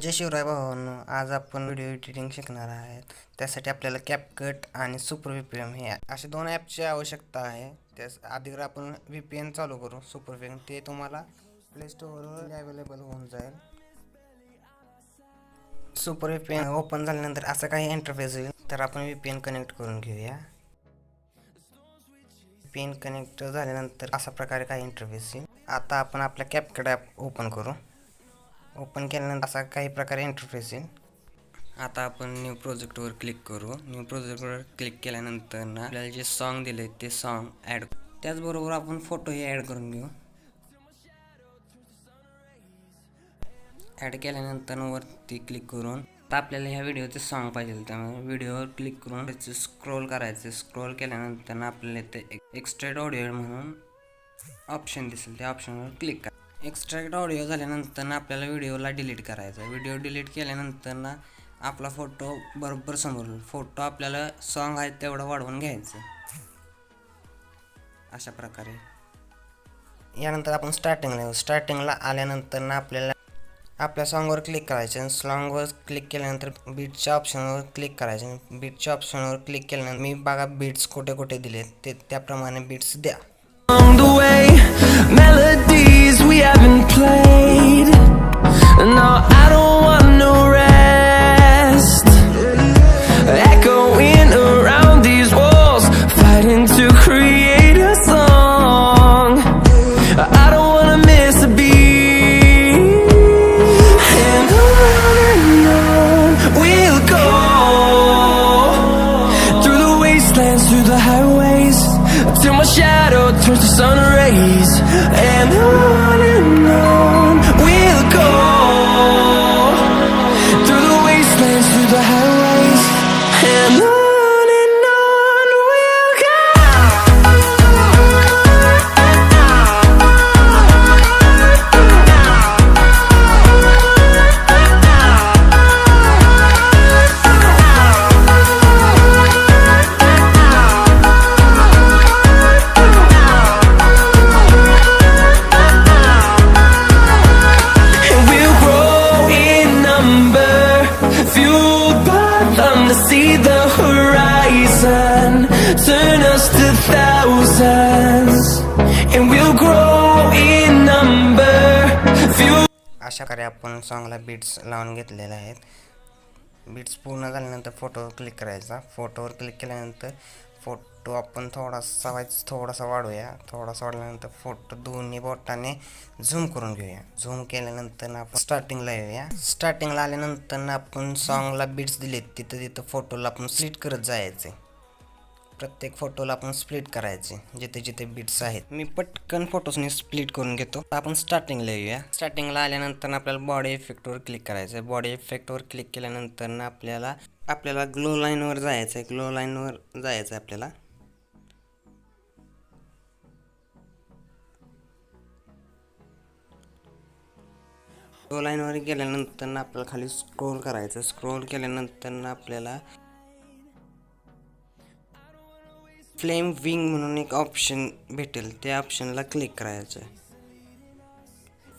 जय शिवराय भावांनो, आज आपण व्हिडिओ एडिटिंग शिकणार आहेत. त्यासाठी आपल्याला कॅपकट आणि सुपर VPN हे अशा दोन ॲपची आवश्यकता आहे. त्यास आधी आपण VPN चालू करू. सुपर VPN ते तुम्हाला प्ले स्टोअरवर अवेलेबल होऊन जाईल. सुपर VPN ओपन झाल्यानंतर असं काही इंटरफेस येईल, तर आपण VPN कनेक्ट करून घेऊया. VPN कनेक्ट झाल्यानंतर अशा प्रकारे काही इंटरफेस येईल. आता आपण आपल्या कॅपकट ॲप ओपन करू. ओपन केल्यानंतर असा काही प्रकारे इंटरफेस येईल. आता आपण न्यू प्रोजेक्टवर क्लिक करू. न्यू प्रोजेक्टवर क्लिक केल्यानंतर ना आपल्याला जे सॉन्ग दिले ते सॉन्ग ॲड, त्याचबरोबर आपण फोटोही ॲड करून घेऊ. ॲड केल्यानंतर वरती क्लिक करून आता आपल्याला ह्या व्हिडिओचे सॉन्ग पाहिजे, त्यामुळे व्हिडिओवर क्लिक करून त्याचे स्क्रोल करायचे. स्क्रोल केल्यानंतर आपल्याला इथे एक्सट्रॅक्ट ऑडिओ म्हणून ऑप्शन दिसेल, त्या ऑप्शनवर क्लिक करा. एक्सट्रॅक्ट ऑडिओ झाल्यानंतर आपल्याला व्हिडिओला डिलीट करायचा. व्हिडिओ डिलीट केल्यानंतर आपला फोटो बरोबर समोर, फोटो आपल्याला सॉन्ग आहे तेवढं वाढवून घ्यायचं अशा प्रकारे. यानंतर आपण स्टार्टिंगला आल्यानंतर आपल्याला आपल्या सॉन्गवर क्लिक करायचे. सॉन्गवर क्लिक केल्यानंतर बीटच्या ऑप्शनवर क्लिक करायचे. बीटच्या ऑप्शनवर क्लिक केल्यानंतर मी बघा बीट्स कुठे कुठे दिले ते त्याप्रमाणे बीट्स द्या. Melodies we haven't played. No, I don't want no rest. Echoing around these walls, fighting to create a song. I don't wanna miss a beat. And on we'll go, through the wastelands, through the highways, till my shadow turns to sun rays. And on we'll go, through the wastelands, through the highways. And on we'll go. See the horizon, turn us to thousands, and we'll grow in number. अशा प्रकारे आपण सॉन्गला beats लावून घेतलेले आहेत. Beats पूर्ण झाल्यानंतर फोटोवर click करायचा. फोटोवर click केल्यानंतर फोटो आपण थोडासा वाढवूया. थोडासा वाढल्यानंतर फोटो दोन्ही बोटाने झूम करून घेऊया. झूम केल्यानंतर आपण स्टार्टिंगला येऊया. स्टार्टिंगला आल्यानंतर आपण सॉन्गला बीट्स दिलेत तिथं फोटोला आपण स्प्लिट करत जायचे. प्रत्येक फोटोला आपण स्प्लिट करायचे जिथे जिथे बीट्स आहेत. मी पटकन फोटोजने स्प्लिट करून घेतो. आपण स्टार्टिंगला येऊया. स्टार्टिंगला आल्यानंतर आपल्याला बॉडी इफेक्टवर क्लिक करायचं आहे. बॉडी इफेक्टवर क्लिक केल्यानंतर आपल्याला ग्लो लाईनवर जायचं आहे. ग्लो लाईनवर जायचं आहे आपल्याला. ग्लो लाईनवर गेल्यानंतर आपल्याला खाली स्क्रोल करायचं. स्क्रोल केल्यानंतर आपल्याला फ्लेम विंग म्हणून एक ऑप्शन भेटेल, त्या ऑप्शनला क्लिक करायचं आहे.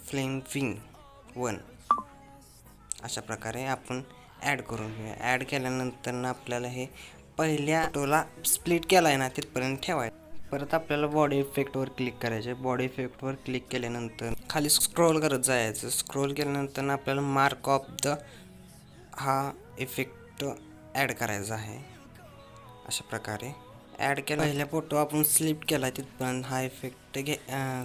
फ्लेम विंग 1 अशा प्रकारे आपण ॲड करून घेऊया. ॲड केल्यानंतर आपल्याला हे पहिल्या फोटोला स्प्लिट केला आहे ना तिथपर्यंत ठेवायचं. परत आपल्याला बॉडी इफेक्टवर क्लिक करायचे. बॉडी इफेक्टवर क्लिक केल्यानंतर खाली स्क्रोल करत जायचं. स्क्रोल केल्यानंतर आपल्याला मार्क ऑफ द हा इफेक्ट ॲड करायचा आहे. अशा प्रकारे ॲड केला. पहिला फोटो आपण स्लिप केला तिथपर्यंत हा इफेक्ट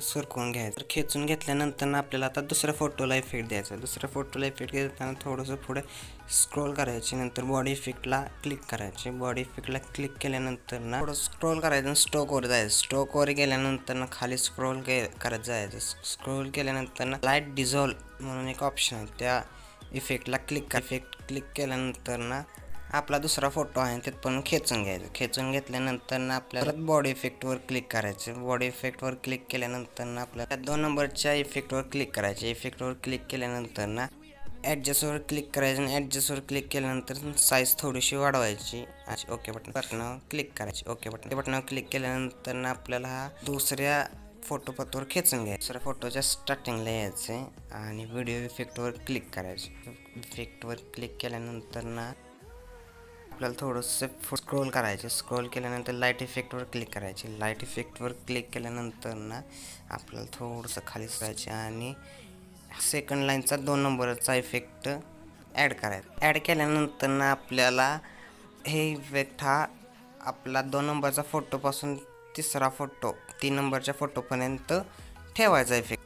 सरकवून घ्यायचा. खेचून घेतल्यानंतर आपल्याला आता दुसऱ्या फोटोला इफेक्ट द्यायचा. दुसऱ्या फोटोला इफेक्ट घेताना थोडंसं पुढे स्क्रोल करायचे. नंतर बॉडी इफेक्टला क्लिक करायचे. बॉडी इफेक्टला क्लिक केल्यानंतर थोडं स्क्रोल करायचं. स्टोकवर जायचं. स्टोकवर गेल्यानंतर खाली स्क्रोल करत जायचं. स्क्रोल केल्यानंतर लाईट डिझॉल्व म्हणून एक ऑप्शन आहे, त्या इफेक्टला क्लिक केल्यानंतर आपला दुसरा फोटो आहे ते पण खेचून घ्यायचं. खेचून घेतल्यानंतर आपल्याला परत बॉडी इफेक्टवर क्लिक करायचं. बॉडी इफेक्टवर क्लिक केल्यानंतर आपल्याला 2 नंबरच्या इफेक्टवर क्लिक करायचे. इफेक्टवर क्लिक केल्यानंतर ॲडजस्टवर क्लिक करायचं. आणि ॲडजस्टवर क्लिक केल्यानंतर साईज थोडीशी वाढवायची. ओके बटनावर क्लिक करायचे. ओके बटनावर क्लिक केल्यानंतर आपल्याला हा दुसऱ्या फोटो पत्त्यावर खेचून घ्यायचं. दुसऱ्या फोटोच्या स्टार्टिंगला यायचे आणि व्हिडिओ इफेक्टवर क्लिक करायचे. इफेक्टवर क्लिक केल्यानंतर ना आपल्याला थोडंसं स्क्रोल करायचे. स्क्रोल केल्यानंतर लाईट इफेक्टवर क्लिक करायचे. लाईट इफेक्टवर क्लिक केल्यानंतर ना आपल्याला थोडंसं खाली जायचे आणि सेकंड लाईनचा 2 नंबरचा इफेक्ट ॲड करायचा. ॲड केल्यानंतर ना आपल्याला हे इफेक्ट हा आपला 2 नंबरचा फोटोपासून 3रा फोटो 3 नंबरच्या फोटोपर्यंत ठेवायचा effect.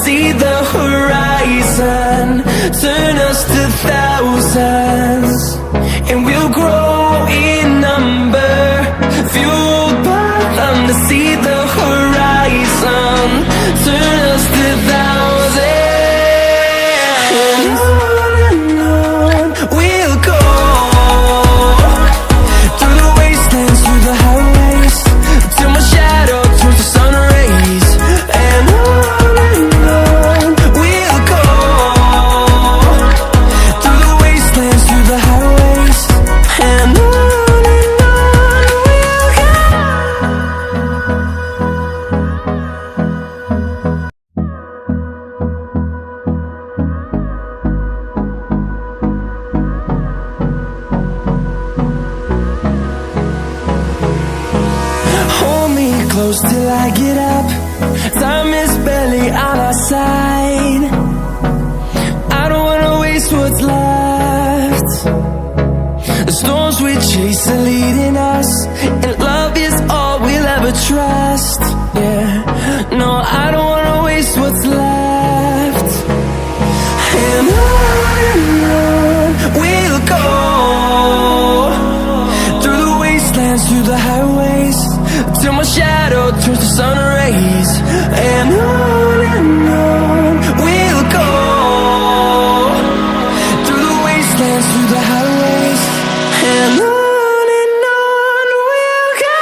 See the horizon turn us to thousands, and we'll grow in number, fueled by them to see the horizon turn us to thousands, and on we'll go through the wastelands, through the highways, till my shadow turns to sun rays, and on close till I get up. Time is barely on our side. I don't wanna waste what's left. The storms we chase are leading us, and love is all we'll ever trust. Yeah, no, I don't wanna waste what's left. And on we'll go through the wastelands, through the highways, till my shadow turns to sun rays, and on we'll go through the wastelands, through the highways, and on we'll go.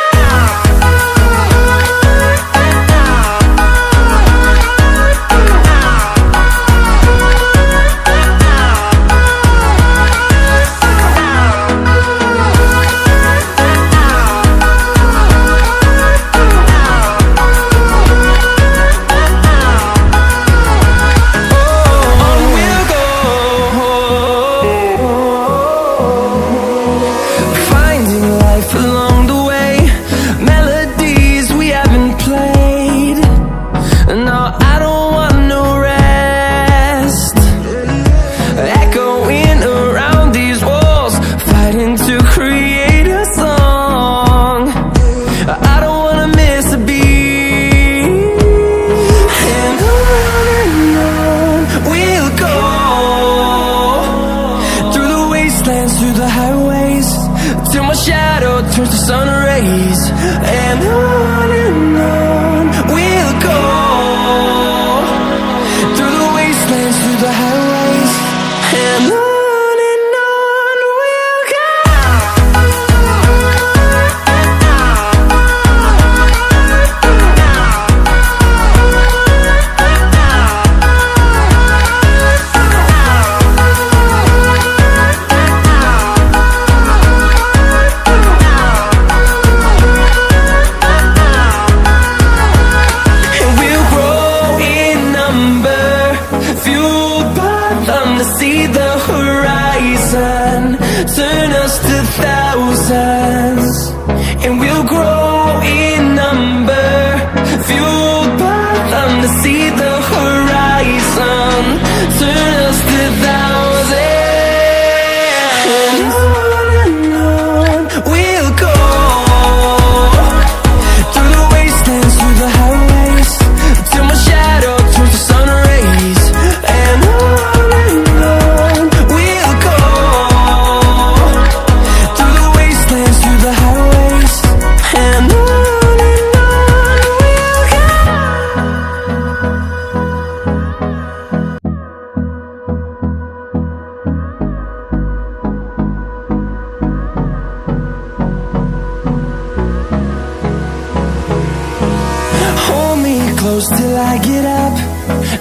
close till I get up.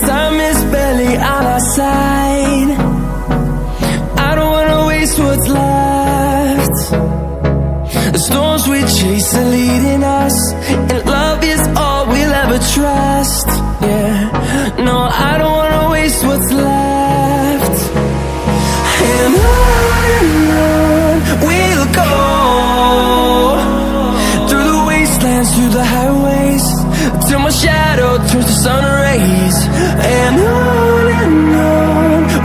Time is barely on our side. I don't wanna waste what's left. The storms we chase are leading us, and love is all we'll ever trust. Yeah, no, I don't wanna waste what's left. And on we'll go, through the wastelands, through the highways, till my shadow turns to sun rays. And on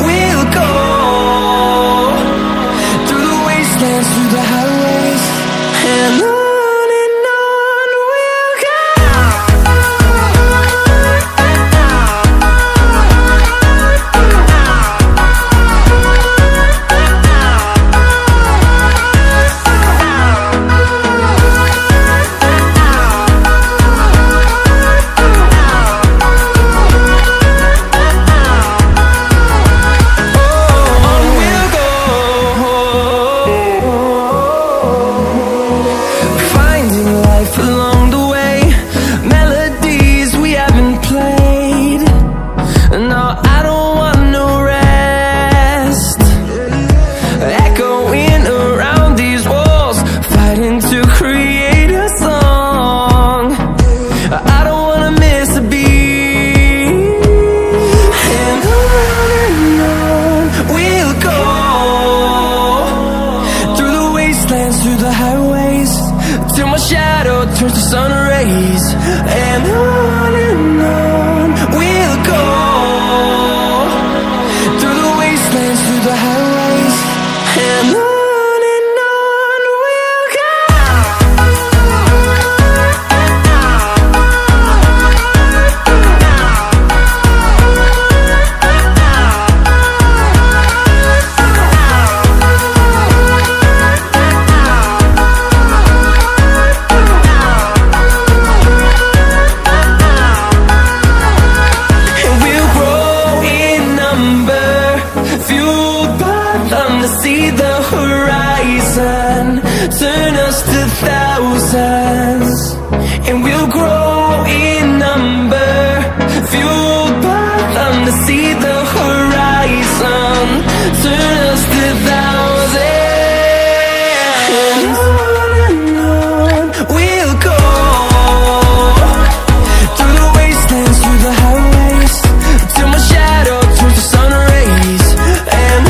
we'll go, through the wastelands, through the highways, and on we'll go. Through the highways, till my shadow turns to sun rays. And on we'll go, through the wastelands, through the highways, and on we'll go. See the horizon turn us to thousands, and we'll grow in number, fueled by them to see the horizon turn us to thousands. And on we'll go, through the wastelands, through the highways, till my shadow turns to sun rays. And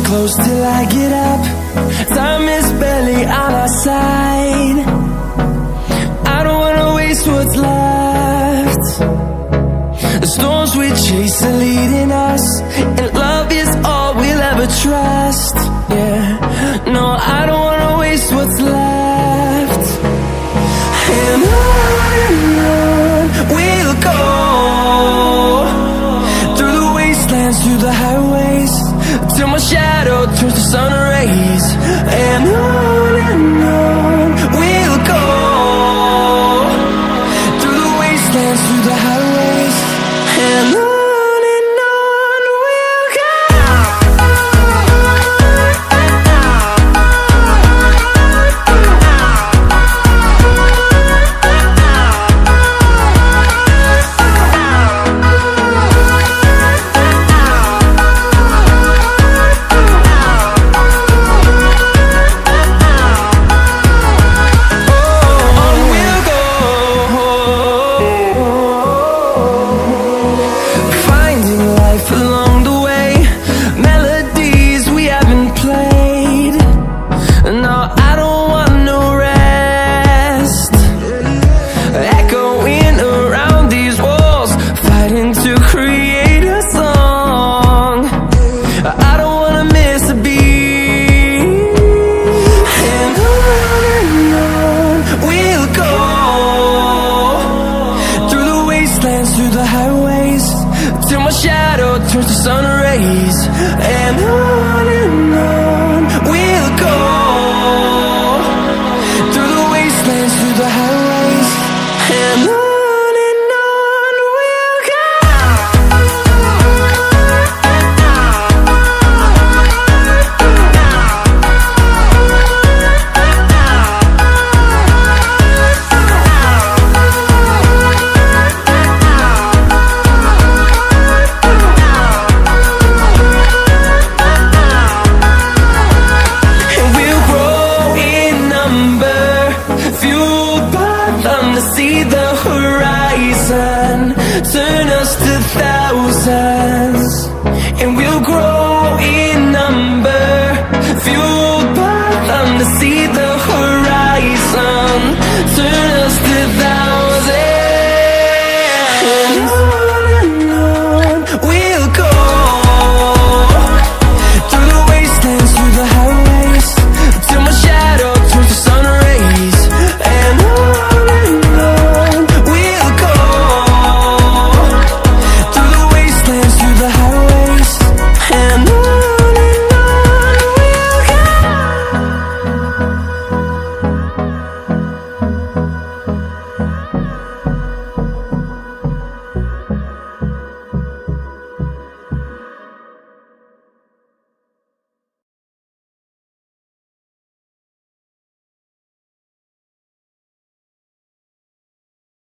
close till I get up. Time is barely on our side. I don't wanna waste what's left. The storms we chase are leading us, and love is all we'll ever trust. Yeah, no, I don't wanna waste what's left. And on we'll go, through the wastelands, through the highways, till my shadow turns to sun rays. And on we'll go, through the wastelands, through the highways, and on we'll go. wastelands, through the highways, till my shadow turns to sun rays. And on we'll go, through the wastelands, through the highways, and on we'll go. See the horizon, turn us to thousands, and we'll grow in number, fuel